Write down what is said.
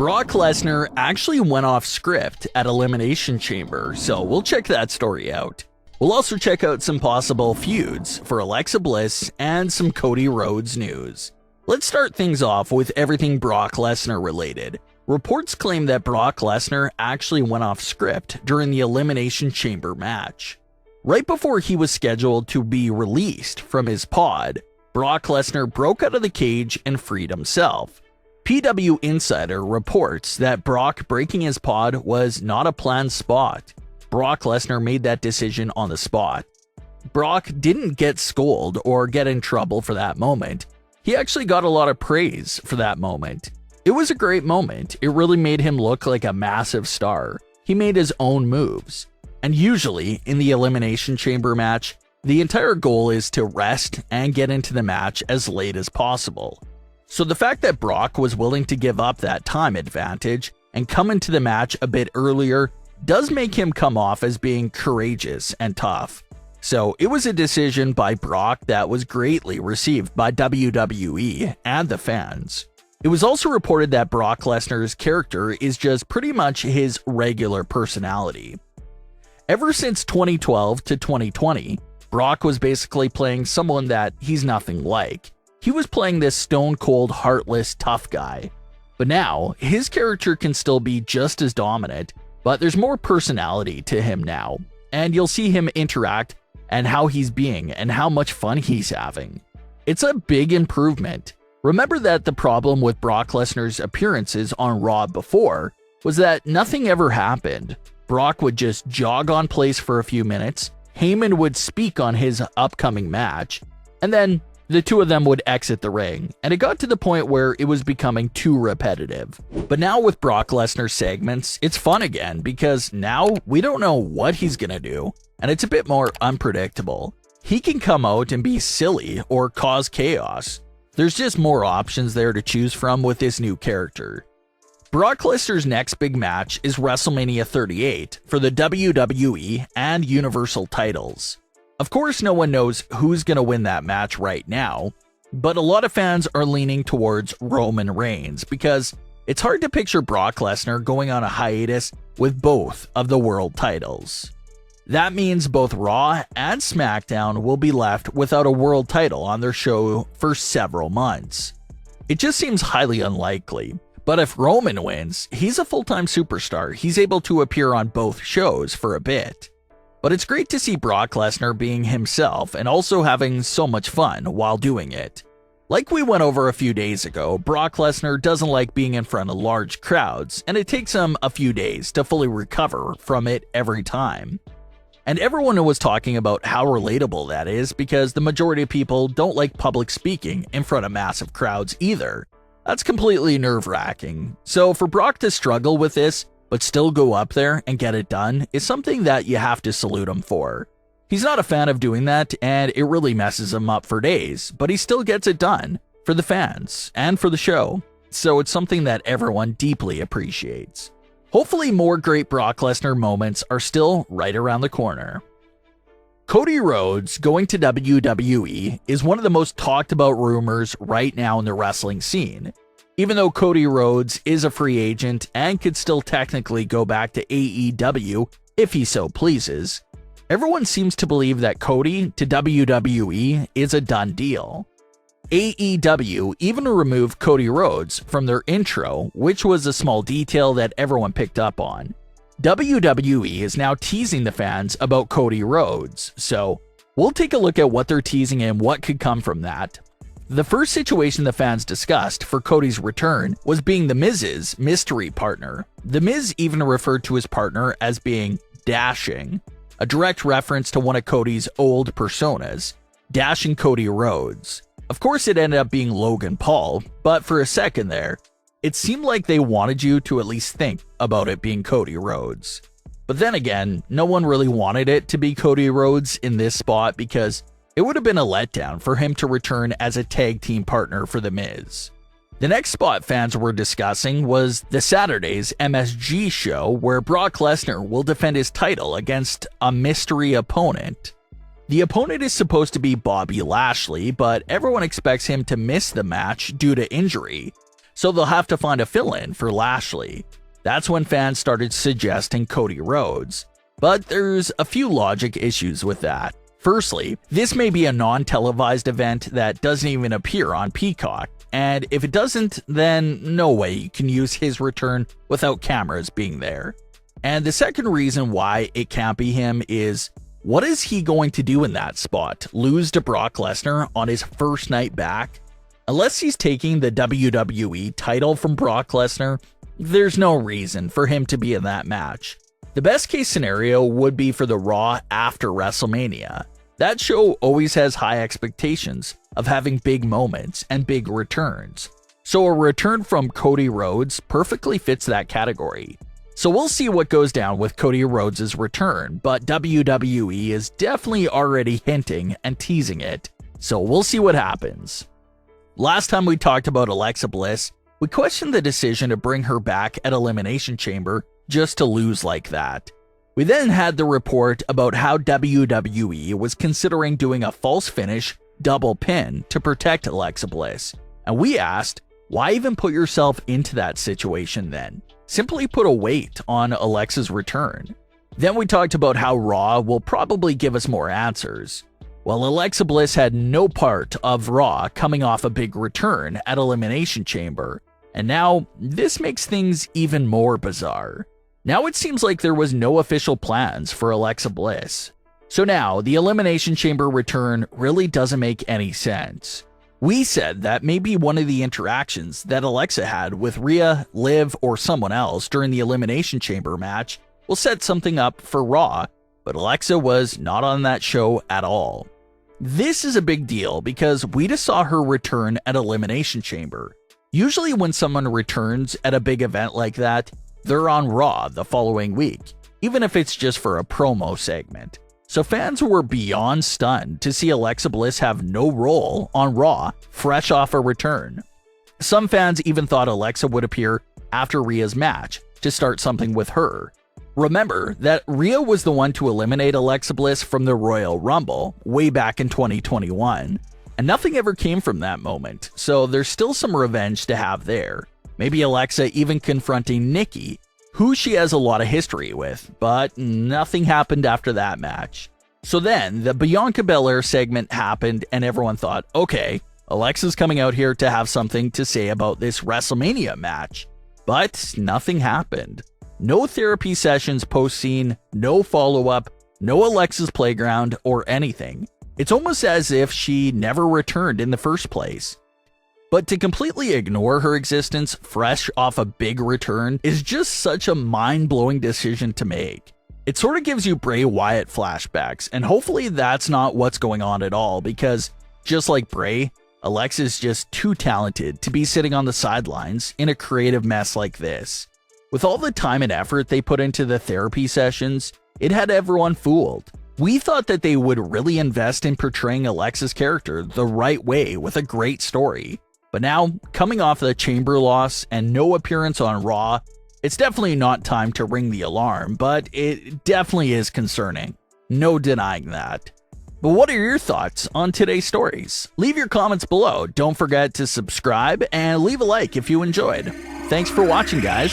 Brock Lesnar actually went off script at Elimination Chamber, so we'll check that story out. We'll also check out some possible feuds for Alexa Bliss and some Cody Rhodes news. Let's start things off with everything Brock Lesnar related. Reports claim that Brock Lesnar actually went off script during the Elimination Chamber match. Right before he was scheduled to be released from his pod, Brock Lesnar broke out of the cage and freed himself. PW Insider reports that Brock breaking his pod was not a planned spot. Brock Lesnar made that decision on the spot. Brock didn't get scolded or get in trouble for that moment. He actually got a lot of praise for that moment. It was a great moment. It really made him look like a massive star. He made his own moves. And usually, in the Elimination Chamber match, the entire goal is to rest and get into the match as late as possible. So the fact that Brock was willing to give up that time advantage and come into the match a bit earlier does make him come off as being courageous and tough. So it was a decision by Brock that was greatly received by WWE and the fans. It was also reported that Brock Lesnar's character is just pretty much his regular personality. Ever since 2012 to 2020, Brock was basically playing someone that he's nothing like. He was playing this stone-cold, heartless, tough guy. But now, his character can still be just as dominant, but there's more personality to him now, and you'll see him interact and how he's being and how much fun he's having. It's a big improvement. Remember that the problem with Brock Lesnar's appearances on Raw before was that nothing ever happened. Brock would just jog on place for a few minutes, Heyman would speak on his upcoming match, and then the two of them would exit the ring, and it got to the point where it was becoming too repetitive. But now with Brock Lesnar's segments, it's fun again because now we don't know what he's gonna do, and it's a bit more unpredictable. He can come out and be silly or cause chaos. There's just more options there to choose from with this new character. Brock Lesnar's next big match is WrestleMania 38 for the WWE and Universal titles. Of course, no one knows who's going to win that match right now, but a lot of fans are leaning towards Roman Reigns because it's hard to picture Brock Lesnar going on a hiatus with both of the world titles. That means both Raw and SmackDown will be left without a world title on their show for several months. It just seems highly unlikely, but if Roman wins, he's a full-time superstar. He's able to appear on both shows for a bit. But it's great to see Brock Lesnar being himself and also having so much fun while doing it. Like we went over a few days ago, Brock Lesnar doesn't like being in front of large crowds, and it takes him a few days to fully recover from it every time. And everyone was talking about how relatable that is because the majority of people don't like public speaking in front of massive crowds either. That's completely nerve-wracking. So for Brock to struggle with this, but still go up there and get it done is something that you have to salute him for. He's not a fan of doing that, and it really messes him up for days, but he still gets it done for the fans and for the show, so it's something that everyone deeply appreciates. Hopefully more great Brock Lesnar moments are still right around the corner. Cody Rhodes going to WWE is one of the most talked about rumors right now in the wrestling scene. Even though Cody Rhodes is a free agent and could still technically go back to AEW if he so pleases, everyone seems to believe that Cody to WWE is a done deal. AEW even removed Cody Rhodes from their intro, which was a small detail that everyone picked up on. WWE is now teasing the fans about Cody Rhodes, so we'll take a look at what they're teasing and what could come from that. The first situation the fans discussed for Cody's return was being The Miz's mystery partner. The Miz even referred to his partner as being Dashing, a direct reference to one of Cody's old personas, Dashing Cody Rhodes. Of course, it ended up being Logan Paul, but for a second there, it seemed like they wanted you to at least think about it being Cody Rhodes. But then again, no one really wanted it to be Cody Rhodes in this spot because it would have been a letdown for him to return as a tag team partner for The Miz. The next spot fans were discussing was the Saturday's MSG show, where Brock Lesnar will defend his title against a mystery opponent. The opponent is supposed to be Bobby Lashley, but everyone expects him to miss the match due to injury, so they'll have to find a fill-in for Lashley. That's when fans started suggesting Cody Rhodes. But there's a few logic issues with that. Firstly, this may be a non-televised event that doesn't even appear on Peacock, and if it doesn't, then no way you can use his return without cameras being there. And the second reason why it can't be him is, what is he going to do in that spot? Lose to Brock Lesnar on his first night back? Unless he's taking the WWE title from Brock Lesnar, there's no reason for him to be in that match. The best case scenario would be for the Raw after WrestleMania. That show always has high expectations of having big moments and big returns. So a return from Cody Rhodes perfectly fits that category. So we'll see what goes down with Cody Rhodes' return, but WWE is definitely already hinting and teasing it. So we'll see what happens. Last time we talked about Alexa Bliss, we questioned the decision to bring her back at Elimination Chamber just to lose like that. We then had the report about how WWE was considering doing a false finish double pin to protect Alexa Bliss, and we asked, why even put yourself into that situation then? Simply put a weight on Alexa's return. Then we talked about how Raw will probably give us more answers. Well, Alexa Bliss had no part of Raw coming off a big return at Elimination Chamber, and now this makes things even more bizarre. Now it seems like there was no official plans for Alexa Bliss. So now, the Elimination Chamber return really doesn't make any sense. We said that maybe one of the interactions that Alexa had with Rhea, Liv, or someone else during the Elimination Chamber match will set something up for Raw, but Alexa was not on that show at all. This is a big deal because we just saw her return at Elimination Chamber. Usually when someone returns at a big event like that, they're on Raw the following week, even if it's just for a promo segment. So fans were beyond stunned to see Alexa Bliss have no role on Raw, fresh off a return. Some fans even thought Alexa would appear after Rhea's match to start something with her. Remember that Rhea was the one to eliminate Alexa Bliss from the Royal Rumble way back in 2021, and nothing ever came from that moment, so there's still some revenge to have there. Maybe Alexa even confronting Nikki, who she has a lot of history with, but nothing happened after that match. So then, the Bianca Belair segment happened and everyone thought, okay, Alexa's coming out here to have something to say about this WrestleMania match. But nothing happened. No therapy sessions post-scene, no follow-up, no Alexa's Playground, or anything. It's almost as if she never returned in the first place. But to completely ignore her existence fresh off a big return is just such a mind-blowing decision to make. It sort of gives you Bray Wyatt flashbacks, and hopefully that's not what's going on at all, because just like Bray, Alexa's just too talented to be sitting on the sidelines in a creative mess like this. With all the time and effort they put into the therapy sessions, it had everyone fooled. We thought that they would really invest in portraying Alexa's character the right way with a great story. But now, coming off the Chamber loss and no appearance on Raw, it's definitely not time to ring the alarm, but it definitely is concerning. No denying that. But what are your thoughts on today's stories? Leave your comments below. Don't forget to subscribe and leave a like if you enjoyed. Thanks for watching, guys.